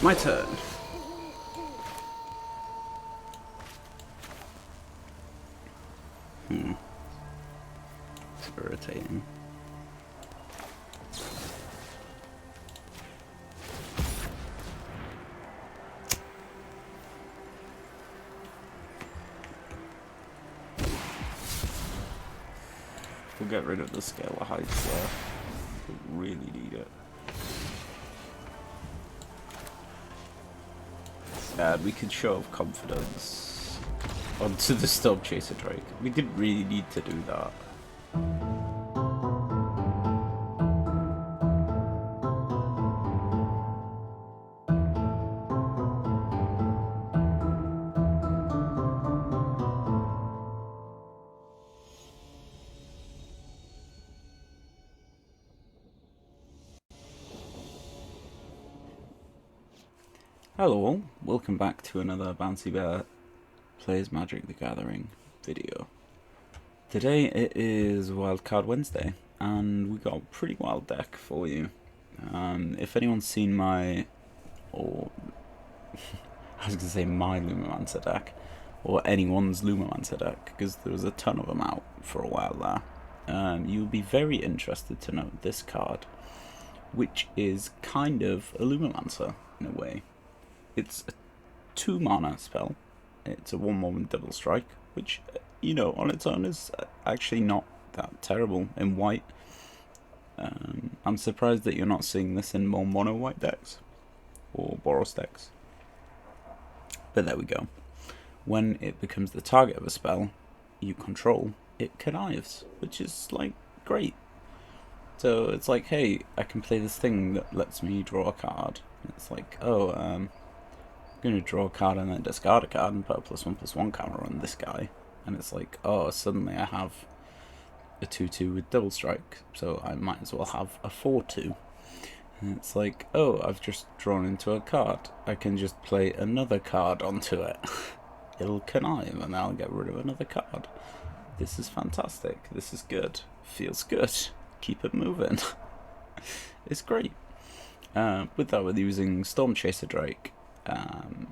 My turn. It's irritating. We'll get rid of the scale of heights there. We really need it. And we could show off confidence onto the Storm Chaser Drake. We didn't really need to do that. Hello all, welcome back to another Bouncy Bear Plays Magic the Gathering video. Today it is Wildcard Wednesday, and we got a pretty wild deck for you. If anyone's seen my, or I was going to say my Lumimancer deck, or anyone's Lumimancer deck, because there was a ton of them out for a while there, you'll be very interested to know this card, which is kind of a Lumimancer in a way. It's a 2 mana spell. It's a 1/1 with double strike, which, you know, on its own is actually not that terrible in white. I'm surprised that you're not seeing this in more mono white decks or Boros decks. But there we go. When it becomes the target of a spell you control, it connives, which is like great. So it's like, hey, I can play this thing that lets me draw a card. It's like, oh, I'm going to draw a card and then discard a card and put a +1/+1 counter on this guy. And it's like, oh, suddenly I have a 2/2 with double strike, so I might as well have a 4/2. And it's like, oh, I've just drawn into a card. I can just play another card onto it. It'll connive and I'll get rid of another card. This is fantastic. This is good. Feels good. Keep it moving. It's great. With that, we're using Storm Chaser Drake. I'm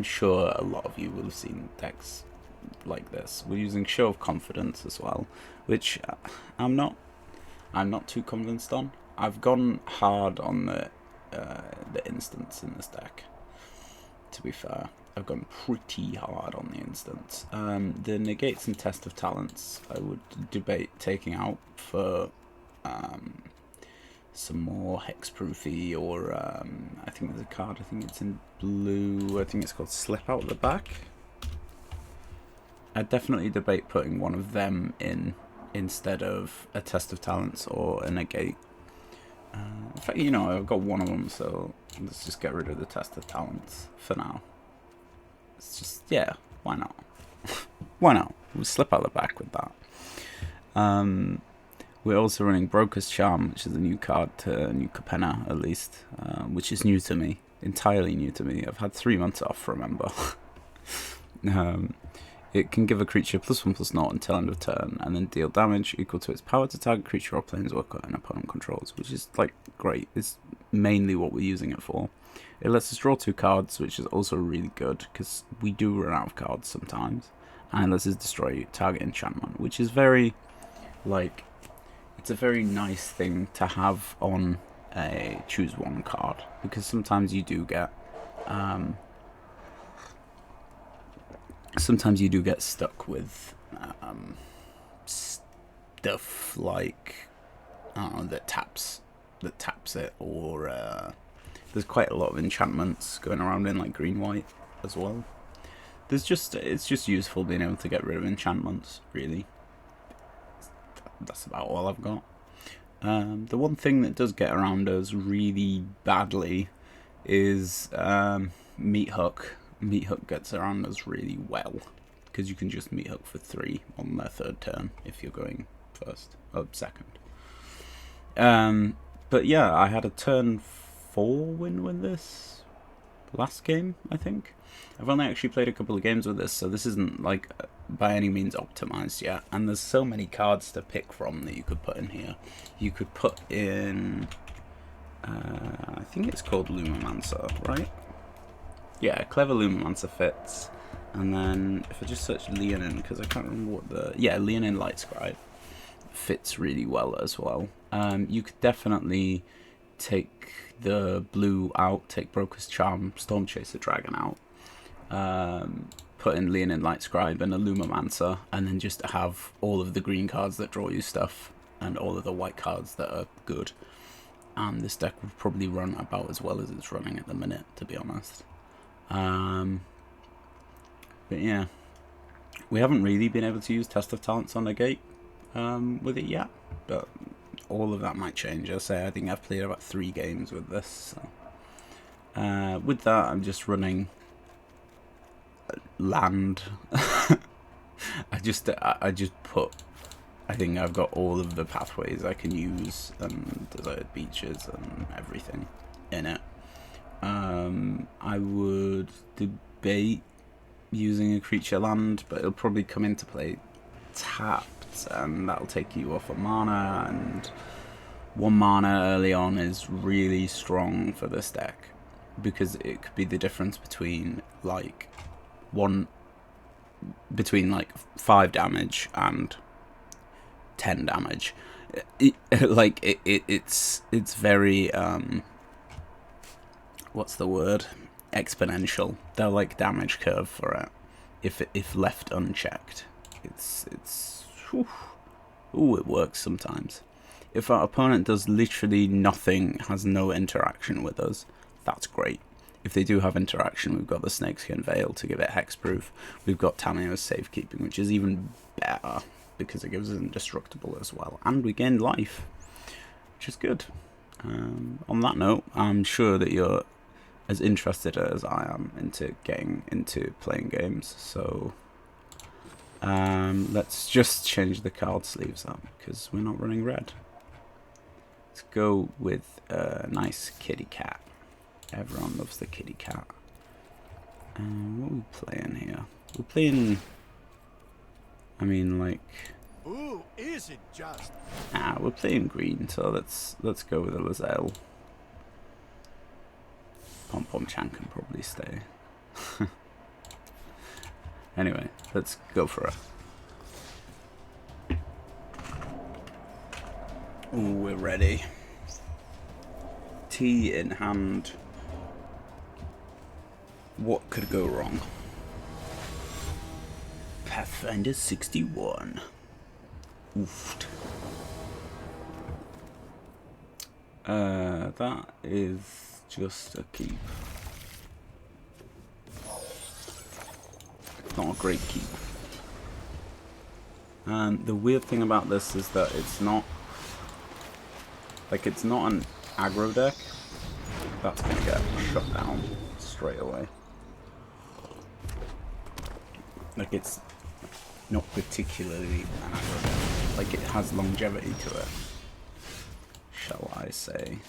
sure a lot of you will have seen decks like this. We're using Show of Confidence as well, which I'm not too convinced on. I've gone hard on the instants in this deck. To be fair, I've gone pretty hard on the instants. The negates and test of talents I would debate taking out for some more hexproofy, or I think there's a card, I think it's in blue, I think it's called Slip Out the Back. I'd definitely debate putting one of them in instead of a test of talents or a negate. In fact, you know, I've got one of them, so let's just get rid of the test of talents for now. It's just, yeah, why not? Why not? We'll Slip Out the Back with that. We're also running Broker's Charm, which is a new card to New Capenna, at least, which is new to me, entirely new to me. I've had 3 months off, remember. It can give a creature +1/+0 until end of turn, and then deal damage equal to its power to target creature or planeswalker an opponent controls, which is, like, great. It's mainly what we're using it for. It lets us draw 2 cards, which is also really good, because we do run out of cards sometimes, and it lets us destroy target enchantment, which is very, like, it's a very nice thing to have on a choose one card, because sometimes you do get stuck with stuff like that taps it, or there's quite a lot of enchantments going around in like green white as well. It's just useful being able to get rid of enchantments, really. That's about all I've got. The one thing that does get around us really badly is Meat Hook. Meat Hook gets around us really well, because you can just Meat Hook for 3 on their 3rd turn if you're going first or second. But yeah, I had a turn 4 win with this last game, I think. I've only actually played a couple of games with this, so this isn't like by any means optimized yet, and there's so many cards to pick from that you could put in here. You could put in I think it's called Lumimancer, right? Yeah, Clever Lumimancer fits. And then if I just search Leonin, because I can't remember what the... Yeah, Leonin Light Scribe fits really well as well. You could definitely take the blue out, take Broker's Charm, Storm Chaser Dragon out, put in Leonin Light Scribe and a Lumimancer, and then just have all of the green cards that draw you stuff and all of the white cards that are good. And this deck would probably run about as well as it's running at the minute, to be honest. But yeah, we haven't really been able to use Test of Talents on the gate with it yet, but all of that might change. I think I've played about 3 games with this. So. With that, I'm just running land. I just put. I think I've got all of the pathways I can use and deserted beaches and everything in it. I would debate using a creature land, but it'll probably come into play tapped, and that'll take you off a mana, and 1 mana early on is really strong for this deck, because it could be the difference between like 5 damage and 10 damage. It's very what's the word? Exponential. They're like damage curve for it. If left unchecked, it's whew. Ooh, it works sometimes. If our opponent does literally nothing, has no interaction with us, that's great. If they do have interaction, we've got the Snakeskin Veil to give it hexproof. We've got Tamiyo's Safekeeping, which is even better because it gives us indestructible as well, and we gain life, which is good. On that note, I'm sure that you're as interested as I am into getting into playing games, so let's just change the card sleeves up because we're not running red. Let's go with a nice kitty cat. Everyone loves the kitty cat. What are we playing here? We're playing, I mean, like, ooh, is it just? we're playing green, so let's go with a Lizelle. Pom Pom Chan can probably stay. Anyway, let's go for it. Ooh, we're ready. Tea in hand. What could go wrong? Pathfinder 61. Oofed. That is just a keep. Not a great keep. And the weird thing about this is that it's not an aggro deck. That's gonna get shut down straight away. Like, it's not particularly an aggro deck. Like, it has longevity to it, shall I say.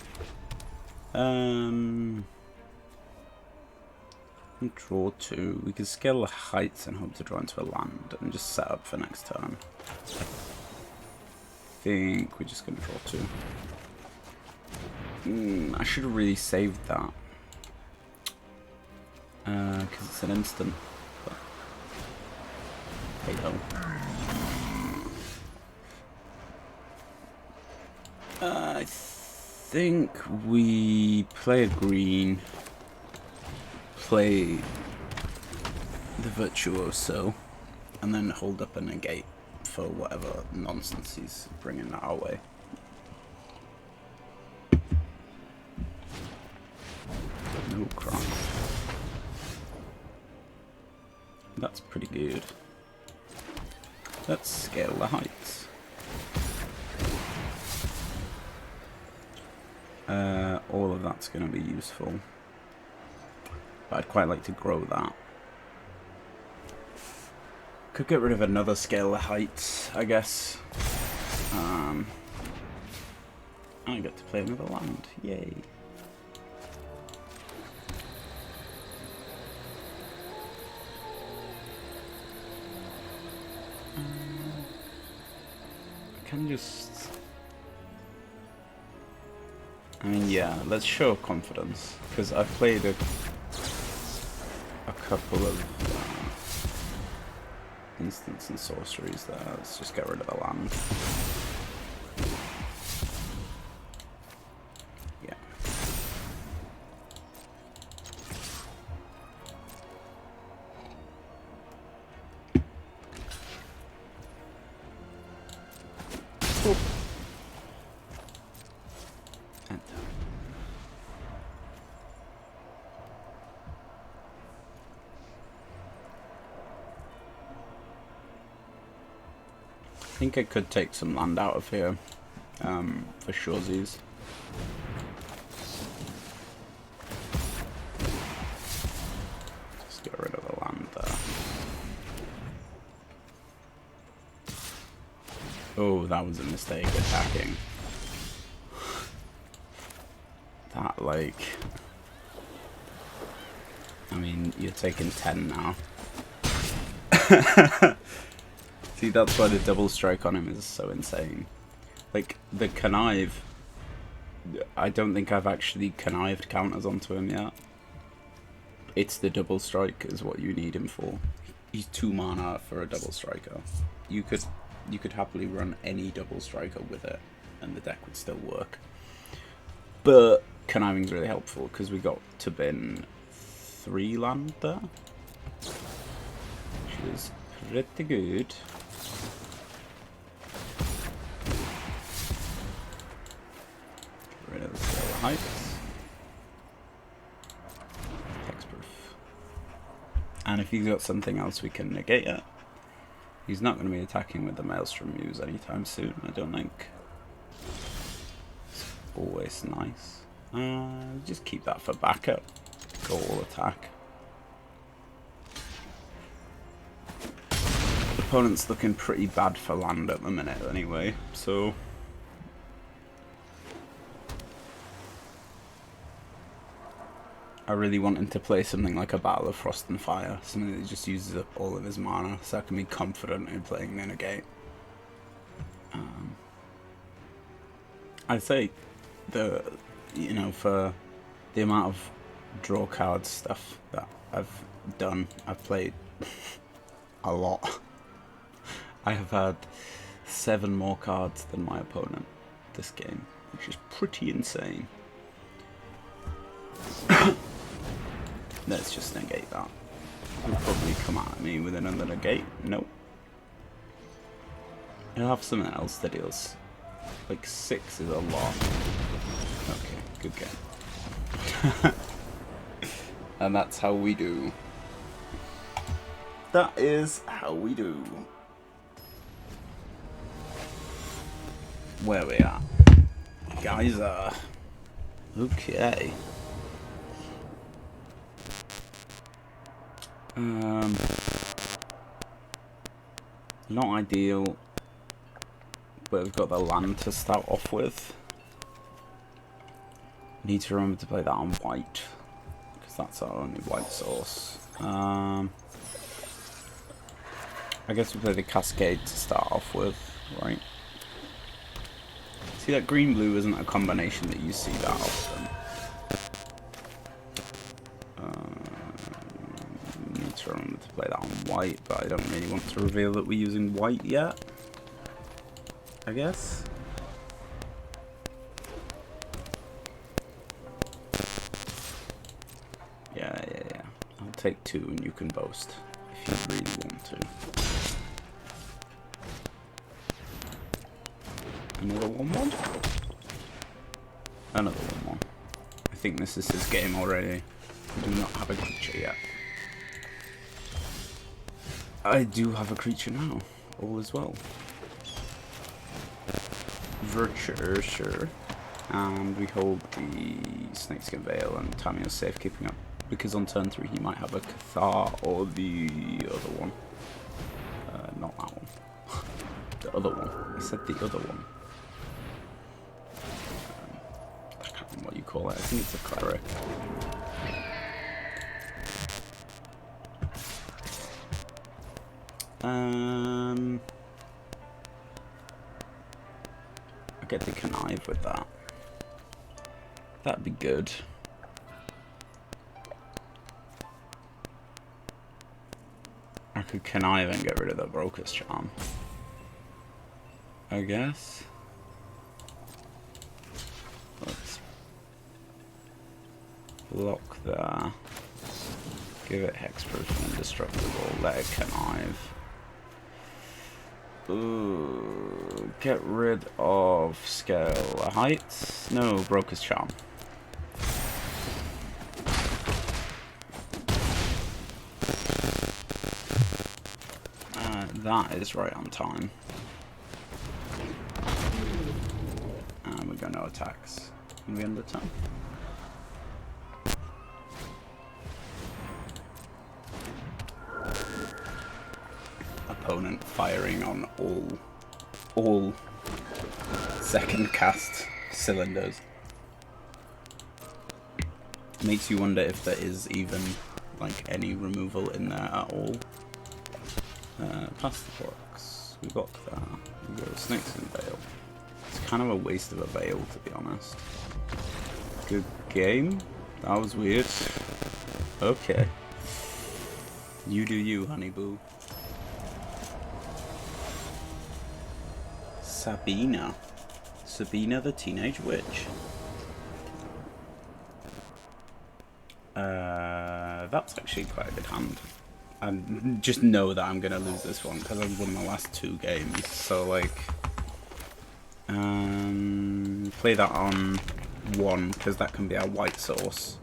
Draw 2. We can scale the heights and hope to draw into a land and just set up for next turn. I think we're just going to draw 2. I should have really saved that. Because it's an instant. But hey ho. I think we play a green. Play the Virtuoso, and then hold up a negate for whatever nonsense he's bringing our way. No cross. That's pretty good. Let's scale the heights. All of that's going to be useful. But I'd quite like to grow that. Could get rid of another scale of heights, I guess. I get to play another land. Yay. I can just... I mean, yeah, let's show confidence, because I've played a couple of instants and sorceries there. Let's just get rid of the land. Yeah. Cool. I think I could take some land out of here for shoresies. Just get rid of the land there. Oh, that was a mistake attacking. That, like... I mean, you're taking 10 now. See, that's why the double strike on him is so insane. Like, the connive... I don't think I've actually connived counters onto him yet. It's the double strike is what you need him for. He's 2 mana for a double striker. You could happily run any double striker with it, and the deck would still work. But conniving's really helpful, because we got to bin 3 land there. Which is pretty good. Rid of the scale heights. Hexproof. And if he's got something else we can negate it. He's not going to be attacking with the Maelstrom Muse anytime soon, I don't think. It's always nice. Just keep that for backup. Go all attack. Opponent's looking pretty bad for land at the minute anyway, so... I really want him to play something like a Battle of Frost and Fire, something that just uses up all of his mana, so I can be confident in playing Negate. I'd say for the amount of draw cards stuff that I've done, I've played a lot. I have had 7 more cards than my opponent this game, which is pretty insane. Let's just negate that. He'll probably come at me with another negate. Nope. He'll have something else that deals. Like 6 is a lot. Okay, good game. And that's how we do. That is how we do. Where we at? Geyser. Okay. Not ideal, but we've got the land to start off with. Need to remember to play that on white, because that's our only white source. I guess we play the Cascade to start off with, right? See, that green-blue isn't a combination that you see that often. Need to remember to play that on white, but I don't really want to reveal that we're using white yet, I guess. Yeah. I'll take 2 and you can boast if you really want to. Another 1/1? Another 1/1. I think this is his game already. We do not have a creature yet. I do have a creature now. All is well. Virtuoso. And we hold the Snakeskin Veil and Tamio's safekeeping up. Because on turn 3 he might have a Cathar or the other one. Not that one. The other one. I said the other one. I can't remember what you call it. I think it's a Cleric. I get the connive with that. That'd be good. I could connive and get rid of the Broker's Charm, I guess. Let's block there. Give it hexproof and indestructible. Let it connive. Ooh, get rid of scale height. No, Broker's Charm. That is right on time. And we got no attacks. Can we end the turn? Opponent firing on all second cast cylinders. Makes you wonder if there is even like any removal in there at all. Past the box. We got that. We got Snakes and Veil. It's kind of a waste of a Veil, to be honest. Good game. That was weird. Okay. You do you, honey boo. Sabina. Sabina the Teenage Witch. That's actually quite a good hand. I just know that I'm gonna lose this one because I've won my last 2 games. So like, play that on 1 because that can be our white source.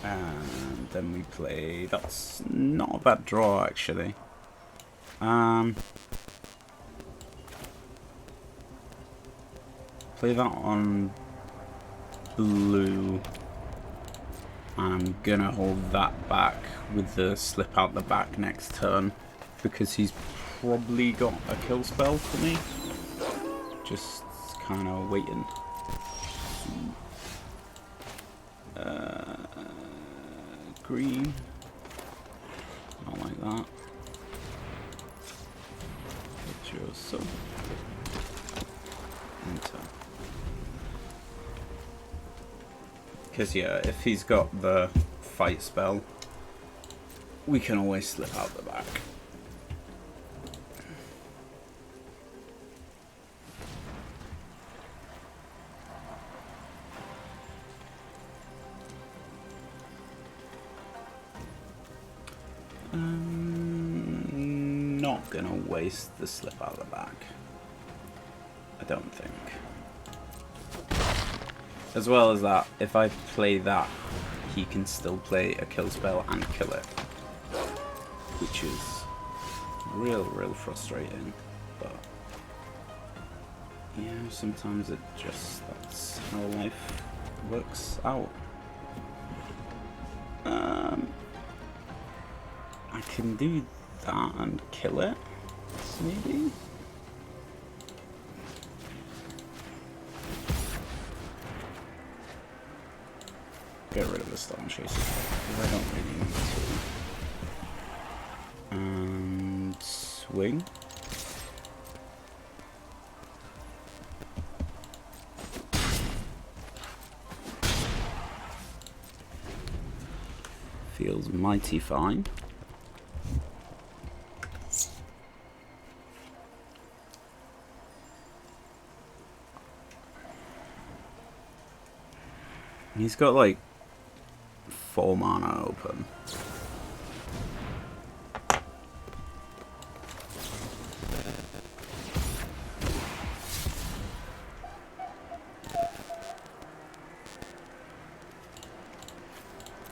And then we play. That's not a bad draw actually. Play that on blue. I'm gonna hold that back with the slip out the back next turn because he's probably got a kill spell for me. Just kind of waiting. Green. Not like that. Virtuoso. Enter. Because yeah, if he's got the fight spell, we can always slip out the back. Not gonna waste the slip out the back. I don't think. As well as that, if I play that, he can still play a kill spell and kill it. Which is real frustrating. But yeah, sometimes that's how life works out. I can do that and kill it, maybe? Get rid of the Storm Chaser, because I don't really need to. And swing. Feels mighty fine. He's got like 4 mana open.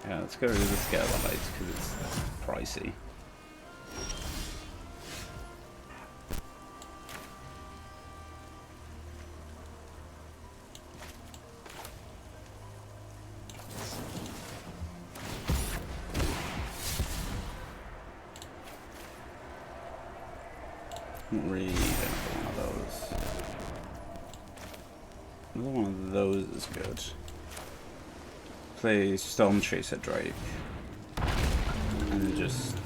Yeah, let's get rid of the scale of heights because it's pricey. Really another one of those. Another one of those is good. Play Storm Chaser Drake. And just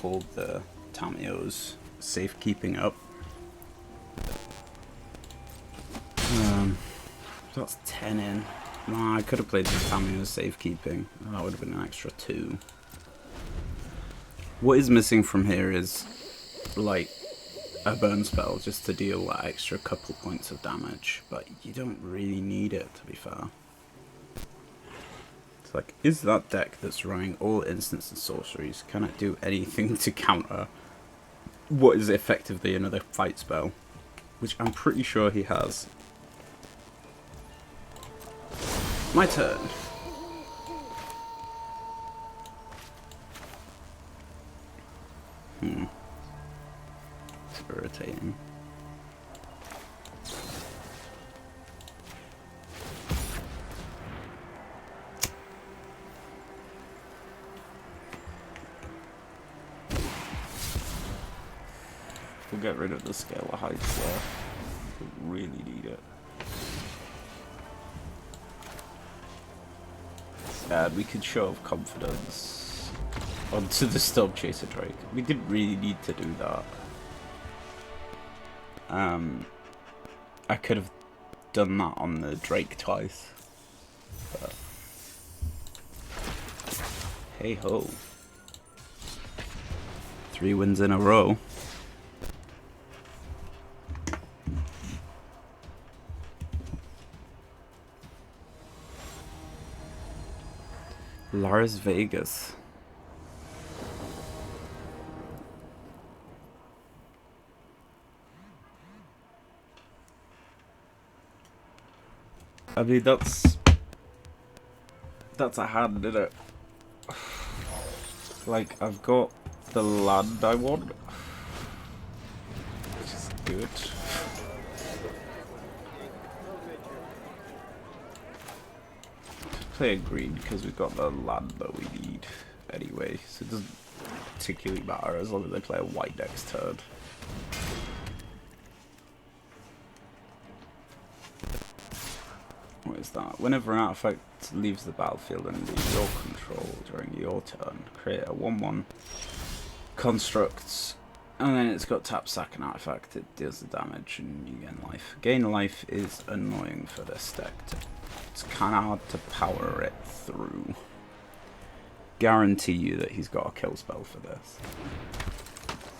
hold the Tamiyo's safekeeping up. That's 10 in. Nah, I could have played the family with safekeeping. That would have been an extra 2. What is missing from here is, like, a burn spell just to deal that extra couple points of damage. But you don't really need it, to be fair. It's like, is that deck that's running all instants and sorceries, can it do anything to counter what is effectively another fight spell? Which I'm pretty sure he has. My turn. It's irritating. We'll get rid of the scale of heights there. We really need it. And we could show off confidence onto the Storm Chaser Drake. We didn't really need to do that. I could have done that on the Drake twice. But hey ho. 3 wins in a row. Las Vegas. I mean, that's a hand, isn't it? Like, I've got the land I want, which is good. Play a green because we've got the land that we need anyway, so it doesn't particularly matter as long as they play a white next turn. What is that? Whenever an artifact leaves the battlefield under your control during your turn, create a 1/1 construct, and then it's got tap, sack an artifact, it deals the damage and you gain life. Gain life is annoying for this deck. It's kind of hard to power it through. Guarantee you that he's got a kill spell for this.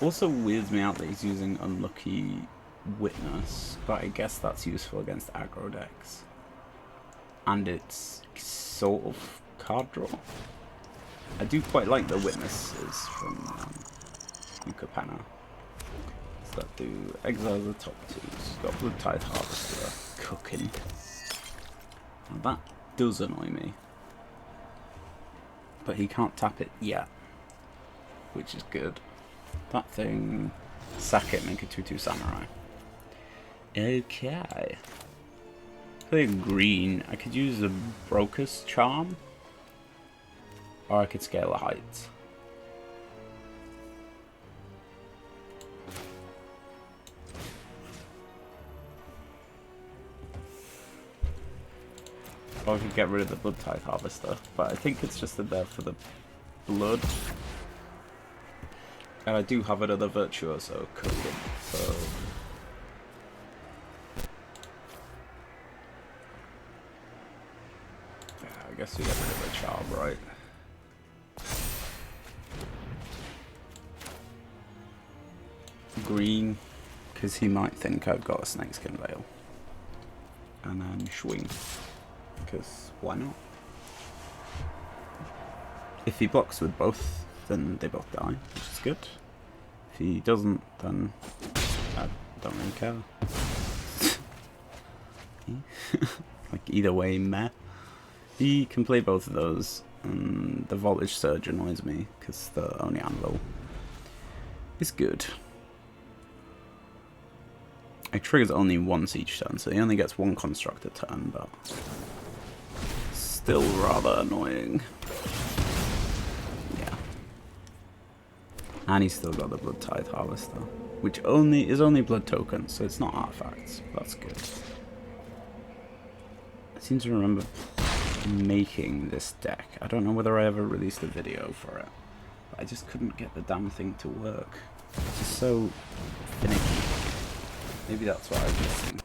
Also weirds me out that he's using Unlucky Witness, but I guess that's useful against aggro decks. And it's sort of card draw. I do quite like the witnesses from Capenna. So that do exile the top 2s. Got Blood Tide Harvester cooking. Now that does annoy me. But he can't tap it yet, which is good. That thing, sack it, make a 2/2 samurai. Okay. Playing green, I could use a Broker's Charm, or I could scale the heights. Or I could get rid of the Blood Tide Harvester, but I think it's just in there for the blood. And I do have another Virtuoso cooking, so... I guess we get rid of the charm, right? Green, because he might think I've got a Snakeskin Veil. And then swing, because why not? If he blocks with both, then they both die, which is good. If he doesn't, then I don't really care. Like, either way, meh. He can play both of those, and the Voltage Surge annoys me, because the only anvil is good. It triggers only once each turn, so he only gets 1 construct a turn, but still rather annoying. Yeah. And he's still got the Blood Tide Harvester, which is only blood tokens, so it's not artifacts. That's good. I seem to remember making this deck. I don't know whether I ever released a video for it, but I just couldn't get the damn thing to work. It's just so finicky. Maybe that's what I'm missing.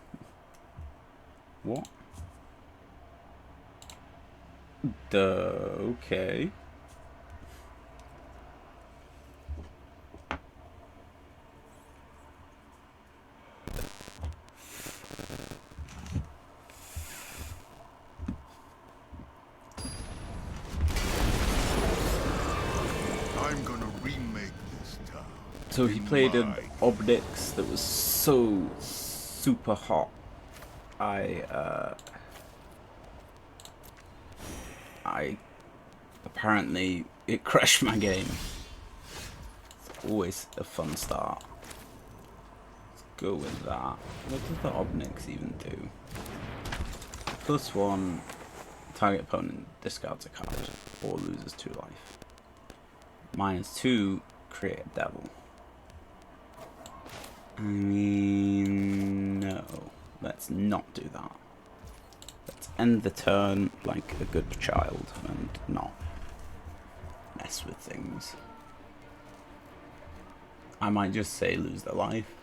What? Okay. I'm gonna remake this town. So he in played an my- Obnix that was so super hot. I apparently it crashed my game. It's always a fun start. Let's go with that. What does the Obnix even do? +1, target opponent discards a card or loses 2 life. -2, create a devil. I mean, no. Let's not do that. Let's end the turn like a good child and not mess with things. I might just say lose the life.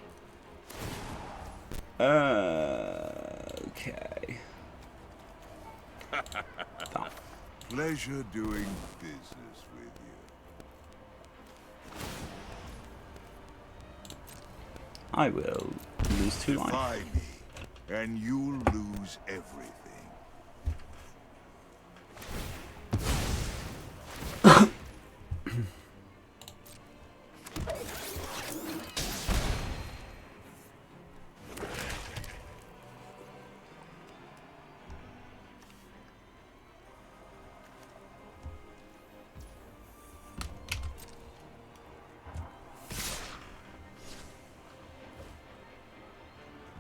Okay. That. Pleasure doing business with you. I will lose 2 life. Defy me, and you'll lose everything.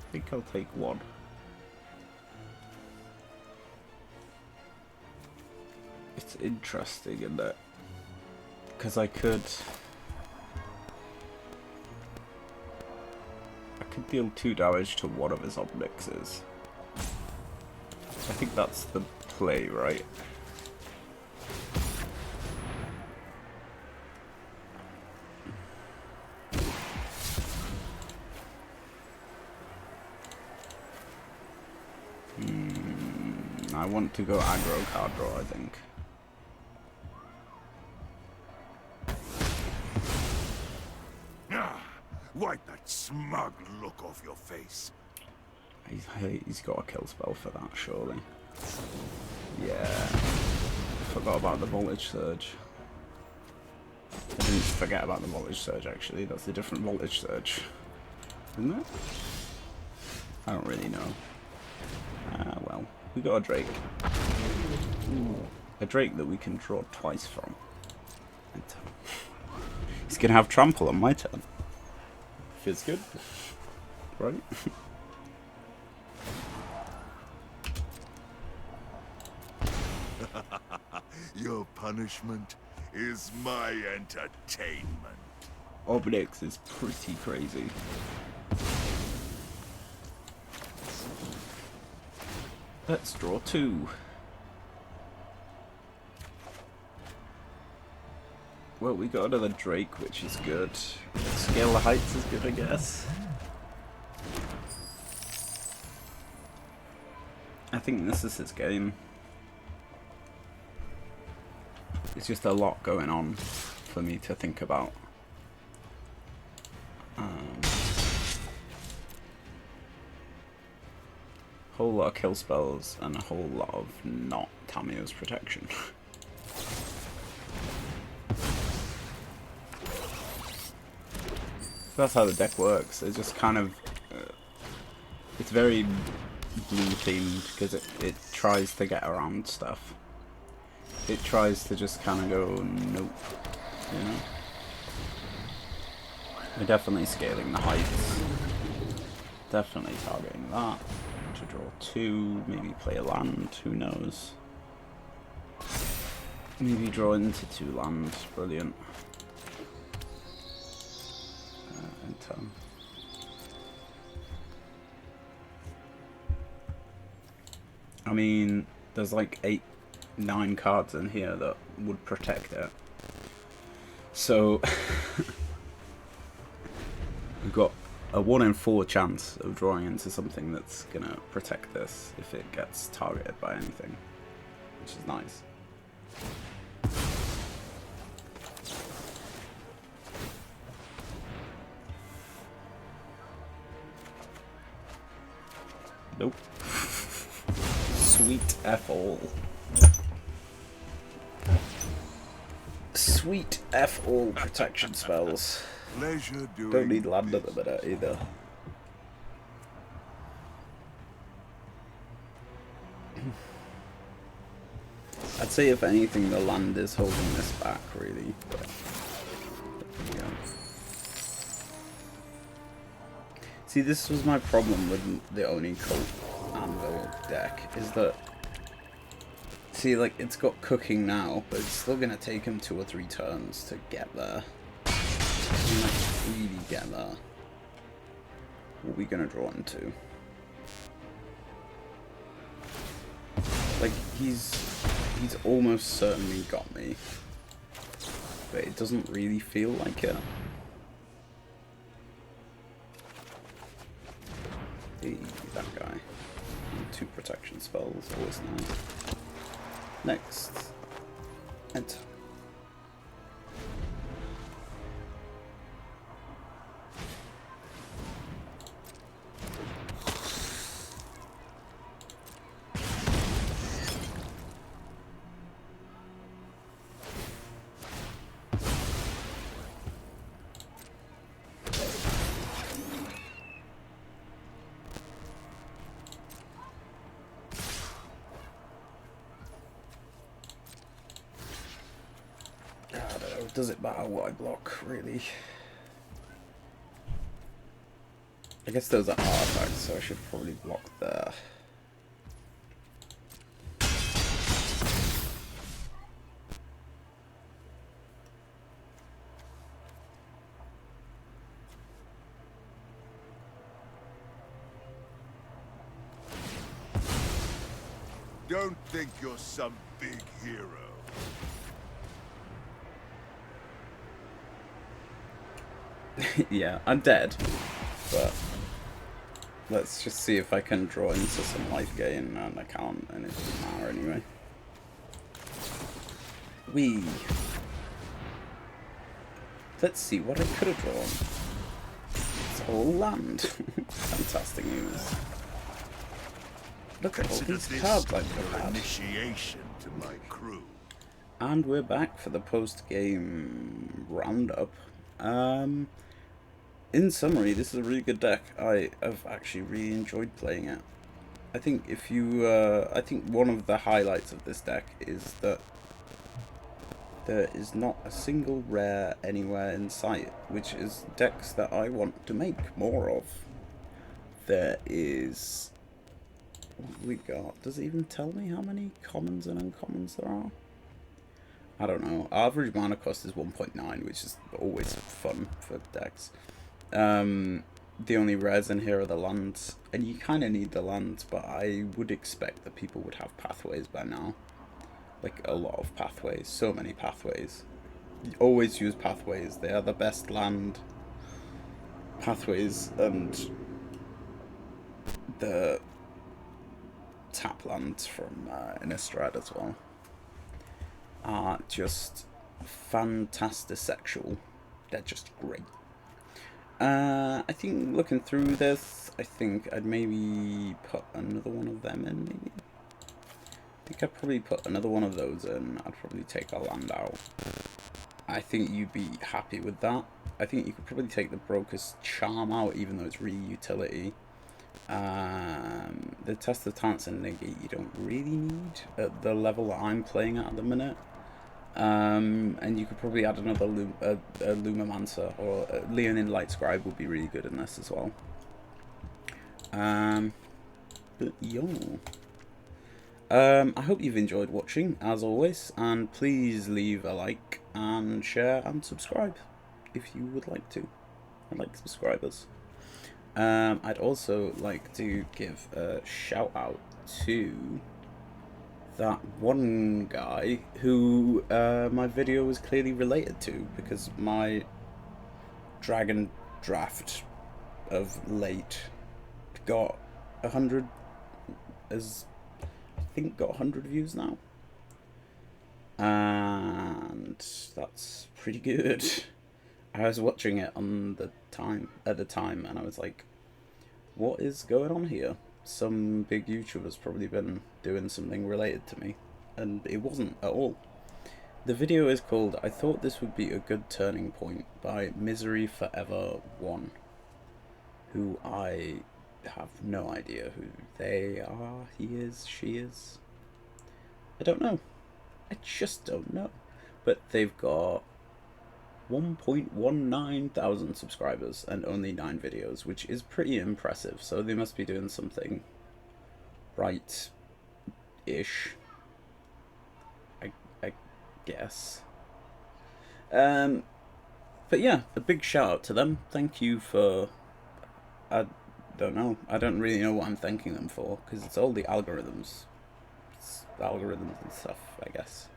I think I'll take 1. It's interesting in that, because I could deal 2 damage to one of his Obnixes. I think that's the play, right? I want to go aggro card draw, I think. Wipe that smug look off your face. He's got a kill spell for that, surely. Yeah. Forgot about the voltage surge. I didn't forget about the voltage surge, actually. That's a different voltage surge. Isn't it? I don't really know. Well, we got a Drake. Ooh, a Drake that we can draw twice from. And, he's gonna have trample on my turn. Feels good. Right? Your punishment is my entertainment. Obnix is pretty crazy. Let's draw 2. Well, we got another Drake, which is good. Scale the heights is good, I guess. I think this is his game. It's just a lot going on for me to think about. Whole lot of kill spells and a whole lot of not Tamiyo's protection. That's how the deck works. It's just kind of it's very blue themed because it tries to get around stuff. It tries to just kind of go nope, you know. We're definitely scaling the heights. Definitely targeting that. To draw 2, maybe play a land, who knows. Maybe draw into 2 lands, brilliant. Enter. I mean, there's like 8, 9 cards in here that would protect it. So, we've got a 1 in 4 chance of drawing into something that's gonna protect this if it gets targeted by anything. which is nice. Nope. Sweet F all. Sweet F all protection spells. Don't need land at the minute either. I'd say if anything the land is holding this back really. But, yeah. See, this was my problem with the Oni Cult Anvil deck, is that, see, like, it's got cooking now, but it's still going to take him 2 or 3 turns to get there. To, like, really get there. What are we going to draw into? Like, he's almost certainly got me, but it doesn't really feel like it. Hey, that guy. 2 protection spells, always nice. Next, enter. Does it matter what I block, really? I guess those are artifacts, so I should probably block there. Don't think you're some big hero. Yeah, I'm dead, but let's just see if I can draw into some life gain, and I can't, and it doesn't matter anyway. Let's see what I could have drawn. It's all land. Fantastic news. Look at all these cards I've had. Initiation to my crew. And we're back for the post-game roundup. In summary, this is a really good deck. I have actually really enjoyed playing it. I think if you, I think one of the highlights of this deck is that there is not a single rare anywhere in sight, which is decks that I want to make more of. There is, what have we got? Does it even tell me how many commons and uncommons there are? I don't know. Average mana cost is 1.9, which is always fun for decks. The only rares in here are the lands, and you kind of need the lands, but I would expect that people would have pathways by now. Like, a lot of pathways. So many pathways. You always use pathways. They are the best land pathways, and the tap lands from Innistrad as well are just fantastic sexual. They're just great. I think looking through this, I think I'd maybe put another one of them in, maybe. I think I'd probably put another one of those in. I'd probably take a land out. I think you'd be happy with that. I think you could probably take the Broker's Charm out, even though it's really utility. The Test of Talents and Negate you don't really need at the level that I'm playing at the minute. And you could probably add another Lumimancer, or Leonin Light Scribe would be really good in this as well. But yo. I hope you've enjoyed watching, as always, and please leave a like and share and subscribe if you would like to. I like subscribers. I'd also like to give a shout out to that one guy who my video was clearly related to, because my Dragon draft of late got 100, I think got 100 views now. That's pretty good. I was watching it at the time, and I was like, what is going on here? Some big YouTuber's probably been doing something related to me, and it wasn't at all. The video is called "I Thought This Would Be a Good Turning Point" by Misery Forever 1, who I have no idea who they are, he is, she is. I don't know. I just don't know. But they've got 1.19 thousand subscribers and only 9 videos, which is pretty impressive, so they must be doing something right-ish, I guess. But yeah, a big shout out to them. Thank you for... I don't know. I don't really know what I'm thanking them for, because it's all the algorithms. It's algorithms and stuff, I guess.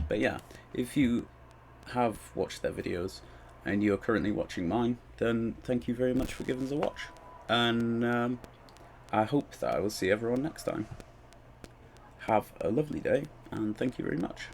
But yeah, if you have watched their videos and you're currently watching mine, then thank you very much for giving us a watch. And I hope that I will see everyone next time. Have a lovely day, and thank you very much.